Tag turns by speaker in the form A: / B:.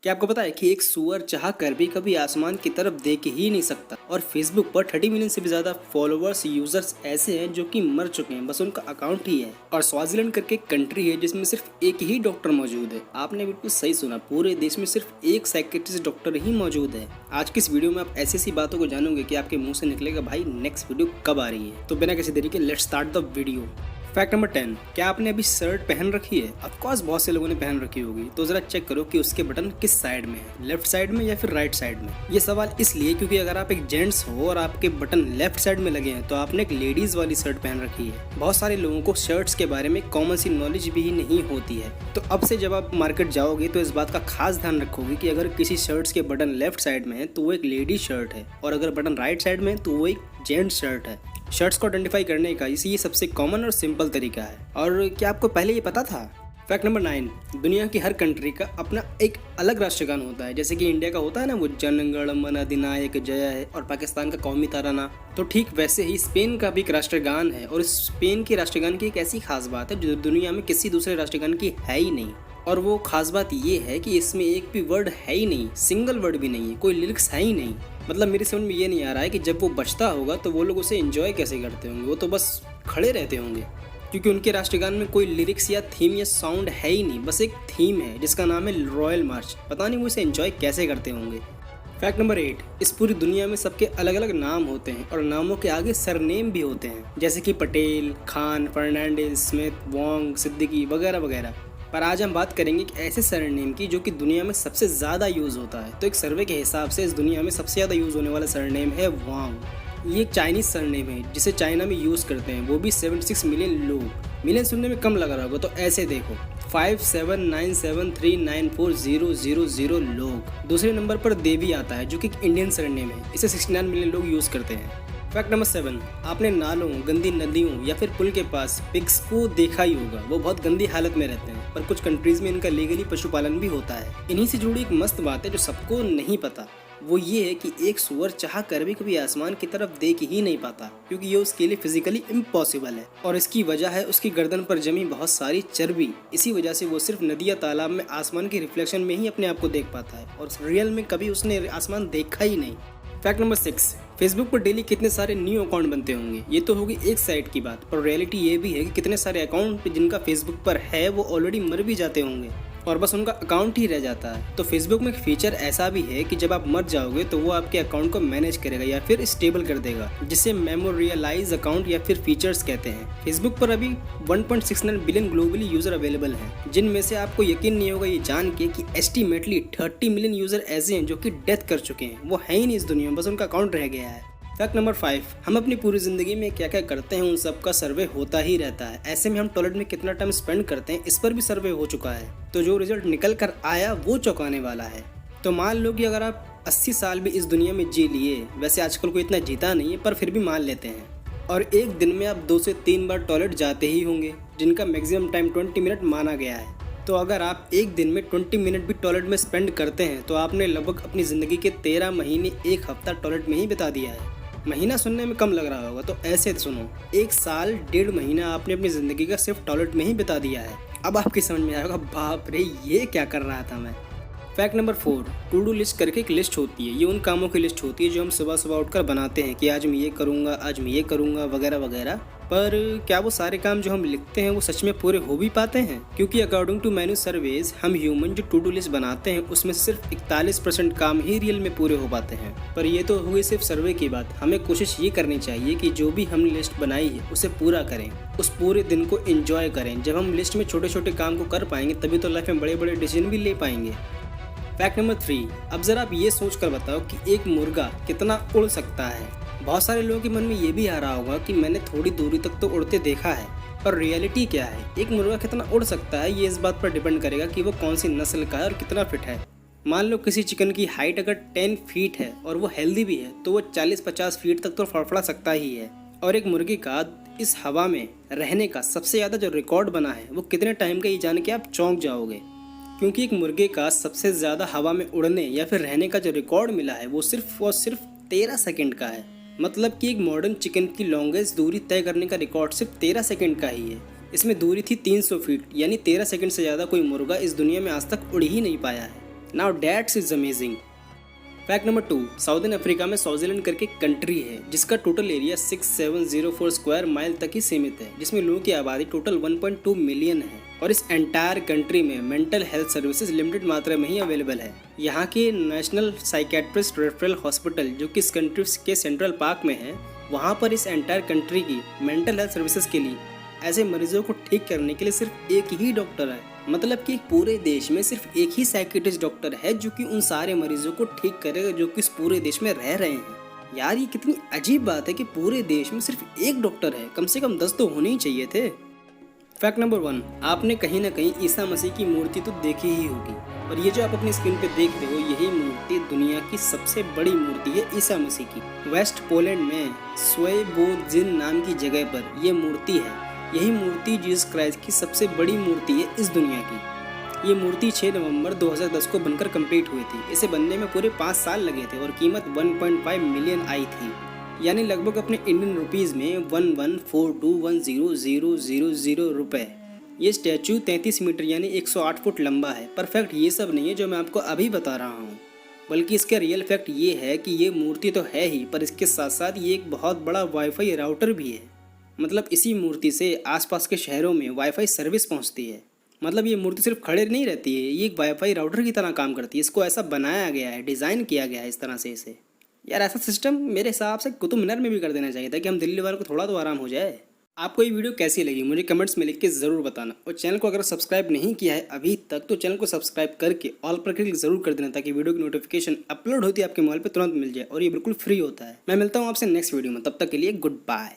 A: क्या आपको पता है कि एक सूअर चाह कर भी कभी आसमान की तरफ देख ही नहीं सकता। और फेसबुक पर 30 मिलियन से भी ज्यादा फॉलोअर्स यूजर्स ऐसे हैं जो कि मर चुके हैं, बस उनका अकाउंट ही है। और स्वाजीलैंड करके एक कंट्री है जिसमें सिर्फ एक ही डॉक्टर मौजूद है। आपने बिल्कुल सही सुना, पूरे देश में सिर्फ एक साइकियाट्रिस्ट डॉक्टर ही मौजूद है। आज की इस वीडियो में आप ऐसी बातों को जानोगे कि आपके मुंह से निकलेगा भाई नेक्स्ट वीडियो कब आ रही है। तो बिना किसी देरी के let's start the video. Fact number 10, क्या आपने अभी शर्ट पहन रखी है? ऑफ कोर्स बहुत से लोगों ने पहन रखी होगी। तो जरा चेक करो कि उसके बटन किस साइड में है, लेफ्ट साइड में या फिर राइट साइड में। ये सवाल इसलिए क्योंकि अगर आप एक जेंट्स हो और आपके बटन लेफ्ट साइड में लगे हैं तो आपने एक लेडीज वाली शर्ट पहन रखी है। बहुत सारे लोगों को शर्ट्स के बारे में कॉमन सी नॉलेज भी नहीं होती है। तो अब से जब आप मार्केट जाओगे तो इस बात का खास ध्यान रखोगे कि अगर किसी शर्ट्स के बटन लेफ्ट साइड में है तो वो एक लेडीज शर्ट है, और अगर बटन राइट साइड में है तो वो एक जेंट्स शर्ट है। शर्ट्स को आइडेंटिफाई करने का ये सबसे कॉमन और सिंपल तरीका है। और क्या आपको पहले ये पता था? फैक्ट नंबर 9, दुनिया की हर कंट्री का अपना एक अलग राष्ट्रगान होता है। जैसे कि इंडिया का होता है ना वो जन गण मन अधिनायक जय है, और पाकिस्तान का कौमी तराना। तो ठीक वैसे ही स्पेन का भी एक राष्ट्रगान है, और स्पेन के राष्ट्रगान की एक ऐसी खास बात है जो दुनिया में किसी दूसरे राष्ट्रगान की है ही नहीं। और वो खास बात ये है कि इसमें एक भी वर्ड है ही नहीं, सिंगल वर्ड भी नहीं है, कोई लिरिक्स है ही नहीं। मतलब मेरी समझ में ये नहीं आ रहा है कि जब वो बजता होगा तो वो लोग उसे एंजॉय कैसे करते होंगे। वो तो बस खड़े रहते होंगे, क्योंकि उनके राष्ट्रगान में कोई लिरिक्स या थीम या साउंड है ही नहीं। बस एक थीम है जिसका नाम है रॉयल मार्च। पता नहीं वो इसे एंजॉय कैसे करते होंगे। फैक्ट नंबर 8, इस पूरी दुनिया में सबके अलग अलग नाम होते हैं, और नामों के आगे सरनेम भी होते हैं, जैसे कि पटेल, खान, फर्नांडिस, स्मिथ, वोंग, सिद्दीकी वगैरह वगैरह। पर आज हम बात करेंगे कि ऐसे सरनेम की जो कि दुनिया में सबसे ज़्यादा यूज़ होता है। तो एक सर्वे के हिसाब से इस दुनिया में सबसे ज़्यादा यूज़ होने वाला सरनेम है वांग। ये एक चाइनीज़ सरनेम है जिसे चाइना में यूज़ करते हैं, वो भी 76 मिलियन लोग। मिलियन सुनने में कम लग रहा होगा, तो ऐसे देखो 5797394000 लोग। दूसरे नंबर पर देवी आता है जो कि एक इंडियन सरनेम है, इसे 69 मिलियन लोग यूज़ करते हैं। फैक्ट नंबर 7, आपने नालों, गंदी नदियों या फिर पुल के पास पिग्स को देखा ही होगा। वो बहुत गंदी हालत में रहते हैं, पर कुछ कंट्रीज में इनका लीगली पशुपालन भी होता है। इन्हीं से जुड़ी एक मस्त बात है जो सबको नहीं पता, वो ये है कि एक सूअर चाह कर भी कभी आसमान की तरफ देख ही नहीं पाता, क्योंकि ये उसके लिए फिजिकली इम्पॉसिबल है। और इसकी वजह है उसकी गर्दन पर जमी बहुत सारी चर्बी। इसी वजह से वो सिर्फ नदी या तालाब में आसमान के रिफ्लेक्शन में ही अपने आप को देख पाता है, और रियल में कभी उसने आसमान देखा ही नहीं। फैक्ट नंबर 6, फेसबुक पर डेली कितने सारे न्यू अकाउंट बनते होंगे। ये तो होगी एक साइड की बात, पर रियलिटी ये भी है कि कितने सारे अकाउंट जिनका फेसबुक पर है वो ऑलरेडी मर भी जाते होंगे, और बस उनका अकाउंट ही रह जाता है। तो फेसबुक में एक फीचर ऐसा भी है कि जब आप मर जाओगे तो वो आपके अकाउंट को मैनेज करेगा या फिर स्टेबल कर देगा, जिसे मेमोरियलाइज अकाउंट या फिर फीचर्स कहते हैं। फेसबुक पर अभी 1.69 बिलियन ग्लोबली यूजर अवेलेबल हैं, जिनमें से आपको यकीन नहीं होगा ये जान के कि एस्टिमेटली 30 मिलियन यूजर ऐसे हैं जो कि डेथ कर चुके हैं। वो है ही नहीं इस दुनिया में, बस उनका अकाउंट रह गया है। फैक्ट नंबर 5, हम अपनी पूरी जिंदगी में क्या क्या करते हैं उन सब का सर्वे होता ही रहता है। ऐसे में हम टॉयलेट में कितना टाइम स्पेंड करते हैं इस पर भी सर्वे हो चुका है। तो जो रिजल्ट निकल कर आया वो चौंकाने वाला है। तो मान लो कि अगर आप 80 साल भी इस दुनिया में जी लिए, वैसे आजकल कोई इतना जीता नहीं है पर फिर भी मान लेते हैं, और एक दिन में आप 2 से 3 बार टॉयलेट जाते ही होंगे, जिनका मैक्सिमम टाइम 20 मिनट माना गया है। तो अगर आप एक दिन में 20 मिनट भी टॉयलेट में स्पेंड करते हैं तो आपने लगभग अपनी ज़िंदगी के 13 महीने 1 हफ्ता टॉयलेट में ही बिता दिया है। महीना सुनने में कम लग रहा होगा, तो ऐसे सुनो, 1 साल 1.5 महीना आपने अपनी ज़िंदगी का सिर्फ टॉयलेट में ही बिता दिया है। अब आपकी समझ में आएगा बाप रे ये क्या कर रहा था मैं। Fact number 4, to do list करके एक लिस्ट होती है। ये उन कामों की लिस्ट होती है जो हम सुबह सुबह उठकर बनाते हैं कि आज मैं ये करूँगा, आज मैं ये करूँगा वगैरह वगैरह। पर क्या वो सारे काम जो हम लिखते हैं वो सच में पूरे हो भी पाते हैं? क्योंकि अकॉर्डिंग टू मैन्यू सर्वेज हम ह्यूमन जो टू डू लिस्ट बनाते हैं उसमें सिर्फ 41% काम ही रियल में पूरे हो पाते हैं। पर ये तो हुई सिर्फ सर्वे की बात। हमें कोशिश ये करनी चाहिए कि जो भी हमने लिस्ट बनाई है उसे पूरा करें, उस पूरे दिन को एंजॉय करें। जब हम लिस्ट में छोटे छोटे काम को कर पाएंगे तभी तो लाइफ में बड़े बड़े डिसीजन भी ले पाएंगे। फैक्ट नंबर 3, अब जरा आप ये सोच कर बताओ कि एक मुर्गा कितना उड़ सकता है। बहुत सारे लोगों के मन में ये भी आ रहा होगा कि मैंने थोड़ी दूरी तक तो उड़ते देखा है, पर रियलिटी क्या है? एक मुर्गा कितना उड़ सकता है ये इस बात पर डिपेंड करेगा कि वो कौन सी नस्ल का है और कितना फिट है। मान लो किसी चिकन की हाइट अगर 10 फीट है और वो हेल्दी भी है तो वो 40-50 फीट तक तो फड़फड़ा सकता ही है। और एक मुर्गी का इस हवा में रहने का सबसे ज़्यादा जो रिकॉर्ड बना है वो कितने टाइम का, ये जान के आप चौंक जाओगे। क्योंकि एक मुर्गे का सबसे ज़्यादा हवा में उड़ने या फिर रहने का जो रिकॉर्ड मिला है वो सिर्फ 13 सेकंड का है। मतलब कि एक मॉडर्न चिकन की लॉन्गेस्ट दूरी तय करने का रिकॉर्ड सिर्फ 13 सेकंड का ही है। इसमें दूरी थी 300 फीट, यानी 13 सेकंड से ज़्यादा कोई मुर्गा इस दुनिया में आज तक उड़ ही नहीं पाया है। Now that's is amazing. Fact number 2, southern Africa में स्वाजीलैंड करके कंट्री है जिसका टोटल एरिया 6704 स्क्वायर माइल तक ही सीमित है, जिसमें लोगों की आबादी टोटल 1.2 मिलियन है और इस एंटायर कंट्री में मेंटल हेल्थ सर्विसेज लिमिटेड मात्रा में ही अवेलेबल है। यहाँ के नेशनल साइकेट्रिस्ट रेफरल हॉस्पिटल जो कि इस कंट्री के सेंट्रल पार्क में है, वहाँ पर इस एंटायर कंट्री की मेंटल हेल्थ सर्विसेज के लिए ऐसे मरीजों को ठीक करने के लिए सिर्फ एक ही डॉक्टर है। मतलब कि पूरे देश में सिर्फ एक ही साइकेट्रिस्ट डॉक्टर है जो कि उन सारे मरीजों को ठीक करेगा जो कि इस पूरे देश में रह रहे हैं। यार ये कितनी अजीब बात है कि पूरे देश में सिर्फ एक डॉक्टर है, कम से कम 10 तो होने ही चाहिए थे। फैक्ट नंबर 1, आपने कहीं ना कहीं ईसा मसीह की मूर्ति तो देखी ही होगी और ये जो आप अपनी स्क्रीन पे देख रहे हो यही मूर्ति दुनिया की सबसे बड़ी मूर्ति है ईसा मसीह की। वेस्ट पोलैंड में स्वयंबोजिन नाम की जगह पर यह मूर्ति है। यही मूर्ति जीसस क्राइस्ट की सबसे बड़ी मूर्ति है इस दुनिया की। ये मूर्ति 6 नवंबर 2010 को बनकर कंप्लीट हुई थी। इसे बनने में पूरे 5 साल लगे थे और कीमत 1.5 मिलियन आई थी, यानी लगभग अपने इंडियन रुपीज़ में 114210,000 रुपए। ये स्टैचू 33 मीटर यानी 108 फुट लंबा है। पर फैक्ट ये सब नहीं है जो मैं आपको अभी बता रहा हूँ, बल्कि इसका रियल फैक्ट ये है कि ये मूर्ति तो है ही, पर इसके साथ साथ ये एक बहुत बड़ा वाईफाई राउटर भी है। मतलब इसी मूर्ति से आसपास के शहरों में वाईफाई सर्विस पहुंचती है। मतलब ये मूर्ति सिर्फ खड़े नहीं रहती है, ये एक वाईफाई राउटर की तरह काम करती है। इसको ऐसा बनाया गया है, डिज़ाइन किया गया है इस तरह से इसे। यार ऐसा सिस्टम मेरे हिसाब से कुतुब मीनार में भी कर देना चाहिए था कि हम दिल्ली वालों को थोड़ा तो आराम हो जाए। आपको ये वीडियो कैसी लगी मुझे कमेंट्स में लिख के ज़रूर बताना, और चैनल को अगर सब्सक्राइब नहीं किया है अभी तक तो चैनल को सब्सक्राइब करके ऑल पर क्लिक जरूर कर देना, ताकि वीडियो की नोटिफिकेशन अपलोड होती है आपके मोबाइल पर तुरंत मिल जाए और ये बिल्कुल फ्री होता है। मैं मिलता हूँ आपसे नेक्स्ट वीडियो में, तब तक के लिए गुड बाय।